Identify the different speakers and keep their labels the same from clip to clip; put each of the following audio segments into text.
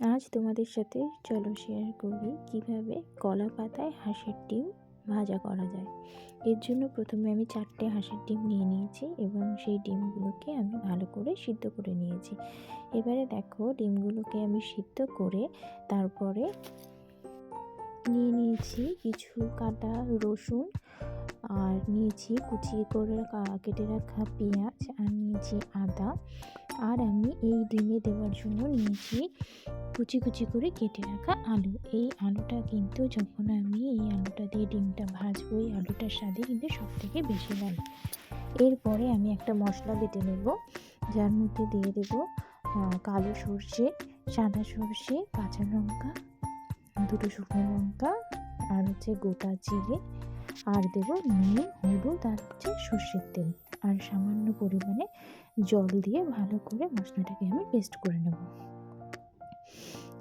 Speaker 1: আজ তোমাদের সাথে চলো শেয়ার করি কিভাবে কলা পাতায় হাঁসের ডিম ভাজা করা যায়। এর জন্য প্রথমে আমি 4টে হাঁসের ডিম নিয়ে নিয়েছি এবং সেই ডিমগুলোকে আমি ভালো করে সিদ্ধ করে নিয়েছি। এবারে দেখো ডিমগুলোকে আমি সিদ্ধ করে তারপরে নিয়ে নিয়েছি কিছু কাটা রসুন, আর নিয়েছি কুচিয়ে করে কেটে রাখা পেঁয়াজ, আর নিয়েছি আদা, আর আমি এই ডিমে দেওয়ার জন্য নিয়েছি কুচি কুচি করে কেটে রাখা আলু। এই আলুটা কিন্তু যখন আমি এই আলুটা দিয়ে ডিমটা ভাজবো, এই আলুটার স্বাদে কিন্তু সবথেকে বেশি লাগে। এরপরে আমি একটা মশলা বেটে নেব, যার মধ্যে দিয়ে দেবো কালো সর্ষে, সাদা সর্ষে, কাঁচা লঙ্কা, 2টো শুকনো লঙ্কা, আর গোটা জিরে, আর দেবো নুন, হলুদ, আর সর্ষের তেল, আর সামান্য পরিমাণে জল দিয়ে ভালো করে মশলাটাকে আমি পেস্ট করে নেব।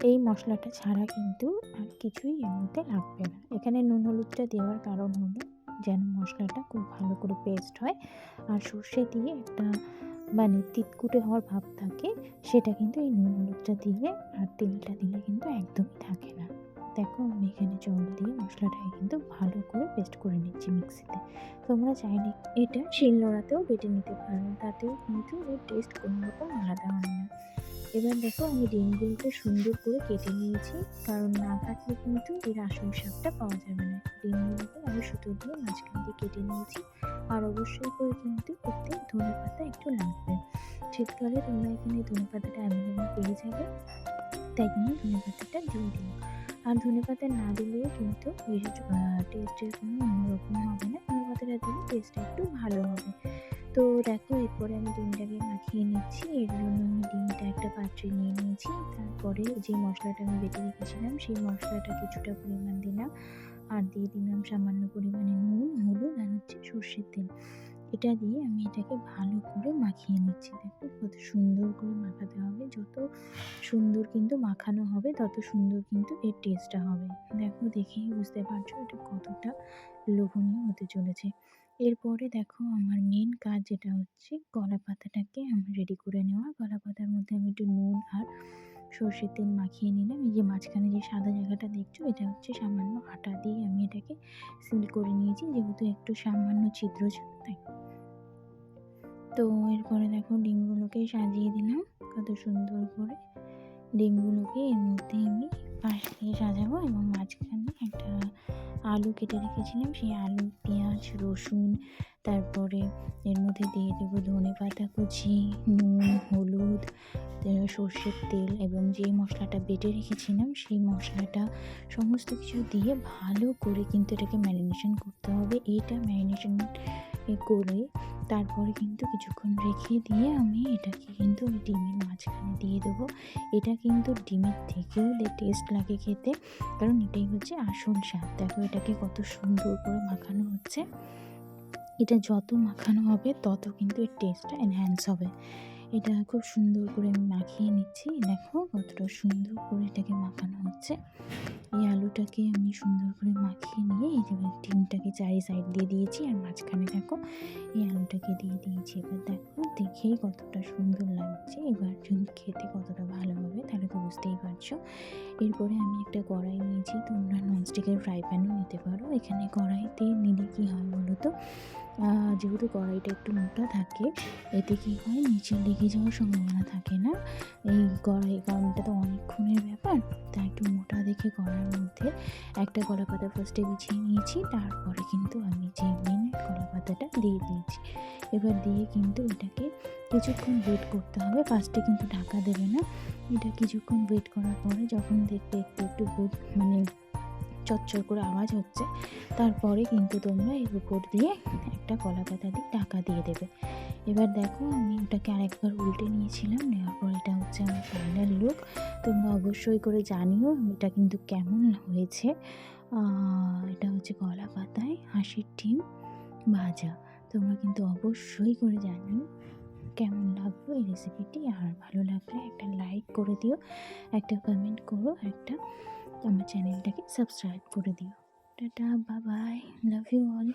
Speaker 1: এই মশলাটা ছাড়া কিন্তু আর কিছুই এর মধ্যে লাগবে না। এখানে নুন হলুদটা দেওয়ার কারণ হলো যেন মশলাটা খুব ভালো করে পেস্ট হয়, আর সর্ষে দিয়ে একটা তিতকুটে হওয়ার ভাব থাকে, সেটা কিন্তু এই নুন হলুদটা দিলে আর তেলটা দিলে কিন্তু একদমই থাকে না। দেখো আমি এখানে জল দিয়ে মশলাটাকে কিন্তু ভালো করে পেস্ট করে নিচ্ছি মিক্সিতে। তোমরা চাইলে এটা শিলনোড়াতেও বেটে নিতে পারো, তাতেও কিন্তু এর টেস্ট কোনো রকম আলাদা হয় না। এবার দেখো আমি ডিমগুলোকে সুন্দর করে কেটে নিয়েছি, কারণ না কাটলে কিন্তু এর আসল স্বাদটা পাওয়া যাবে না। ডিমগুলোকে আমি সুতো দিয়ে মাঝখান দিয়ে কেটে নিয়েছি, আর অবশ্যই করে কিন্তু এতে ধনে পাতা একটু লাগবে। শীতকালে তোমরা এখানে ধনে পাতাটা অ্যাভেলেবেল পেয়ে যাবে, তাই কিন্তু ধনে পাতাটা দিয়ে দিও। আর ধনে পাতা না দিলেও কিন্তু এর টেস্টের কোনো অন্যরকম হবে না, ধনে পাতাটা দিলে টেস্টটা একটু ভালো হবে। তো দেখো এরপরে আমি ডিমটাকে মাখিয়ে নিচ্ছি। এর জন্য আমি ডিমটা একটা পাত্রে নিয়ে নিয়েছি, তারপরে যে মশলাটা আমি বেটে রেখেছিলাম সেই মশলাটা কিছুটা পরিমাণ দিলাম, আর দিয়ে দিলাম সামান্য পরিমাণে নুন, হলুদ, আর সর্ষের তেল। এটা দিয়ে আমি এটাকে ভালো করে মাখিয়ে নিচ্ছি। দেখো কত সুন্দর করে মাখাতে হবে, যত সুন্দর কিন্তু মাখানো হবে তত সুন্দর কিন্তু এর টেস্টটা হবে। দেখো দেখেই বুঝতে পারছো এটা কতটা লোভনীয় হতে চলেছে। এরপরে দেখো আমার মেন কাজ যেটা হচ্ছে কলা পাতাটাকে আমার রেডি করে নেওয়া। কলা পাতার মধ্যে আমি একটু নুন আর সর্ষের তেল মাখিয়ে নিলাম। এই যে মাঝখানে যে সাদা জায়গাটা দেখছো, এটা হচ্ছে সামান্য আটা দিয়ে আমি এটাকে সিল করে নিয়েছি, যেহেতু একটু সামান্য ছিদ্র ছিল তাই। তো এরপরে দেখো ডিমগুলোকে সাজিয়ে দিলাম কত সুন্দর করে। ডিমগুলোকে এর মধ্যে আমি পাশ দিয়ে সাজাবো, এবং মাঝখানে একটা আলু কেটে রেখেছিলাম, সেই আলু, পেঁয়াজ, রসুন, তারপরে এর মধ্যে দিয়ে দেবো ধনে পাতা কুচি, নুন, হলুদ, সর্ষের তেল, এবং যে মশলাটা বেটে রেখেছিলাম সেই মশলাটা সমস্ত কিছু দিয়ে ভালো করে কিন্তু এটাকে ম্যারিনেশন করতে হবে। এইটা ম্যারিনেশন করে তারপরে কিন্তু কিছুক্ষণ রেখে দিয়ে আমি এটাকে কিন্তু ওই ডিমের মাঝখানে দিয়ে দেবো। এটা কিন্তু ডিমের থেকেও টেস্ট লাগে খেতে, কারণ এটাই হচ্ছে আসল স্বাদ। দেখো এটাকে কত সুন্দর করে মাখানো হচ্ছে। এটা যত মাখানো হবে তত কিন্তু এর টেস্টটা এনহ্যান্স হবে। এটা খুব সুন্দর করে আমি মাখিয়ে নিচ্ছি। দেখো কতটা সুন্দর করে এটাকে মাখানো হচ্ছে। এই আলুটাকে আমি সুন্দর করে মাখিয়ে নিয়ে এই যে ডিমটাকে চারি সাইড দিয়ে দিয়েছি, আর মাঝখানে দেখো এই আলুটাকে দিয়ে দিয়েছি। এবার দেখো দেখেই কতটা সুন্দর লাগছে। এবার যদি খেতে কতটা ভালো হবে তাহলে তো বুঝতেই পারছো। এরপরে আমি একটা কড়াই নিয়েছি, তোমরা ননস্টিকের ফ্রাই প্যানও নিতে পারো। এখানে কড়াইতে নিলে কী হয় বলো তো, যেহেতু কড়াইটা একটু মোটা থাকে, এতে কী হয় নিচে লেগে যাওয়ার সম্ভাবনা থাকে না। এই কড়াই, কারণ এটা তো অনেকক্ষণের ব্যাপার, তাই একটু মোটা দেখে কড়াইয়ের মধ্যে একটা কলা পাতা ফার্স্টে বিছিয়ে নিয়েছি, তারপরে কিন্তু আমি যে মেন কলা পাতাটা দিয়ে দিয়েছি। এবার দিয়ে কিন্তু এটাকে কিছুক্ষণ ওয়েট করতে হবে। ফার্স্টে কিন্তু ঢাকা দেবে না, এটা কিছুক্ষণ ওয়েট করার পরে যখন দেখবে একটু একটু চচ্চর করে আওয়াজ হচ্ছে, তারপরে কিন্তু তোমরা এর উপর দিয়ে একটা কলা পাতা দিয়ে ঢাকা দিয়ে দেবে। এবার দেখো আমি ওটাকে আরেকবার উল্টে নিয়েছিলাম, নেওয়ার পর এটা হচ্ছে আমার ফাইনাল লুক। তোমরা অবশ্যই করে জানিও এটা কিন্তু কেমন হয়েছে। এটা হচ্ছে কলা পাতায় হাঁসের ডিম ভাজা। তোমরা কিন্তু অবশ্যই করে জানিও কেমন লাগলো এই রেসিপিটি, আর ভালো লাগলে একটা লাইক করে দিও, একটা কমেন্ট করো, একটা আমার চ্যানেলটাকে সাবস্ক্রাইব করে দিও। Tata, bye bye, love you all.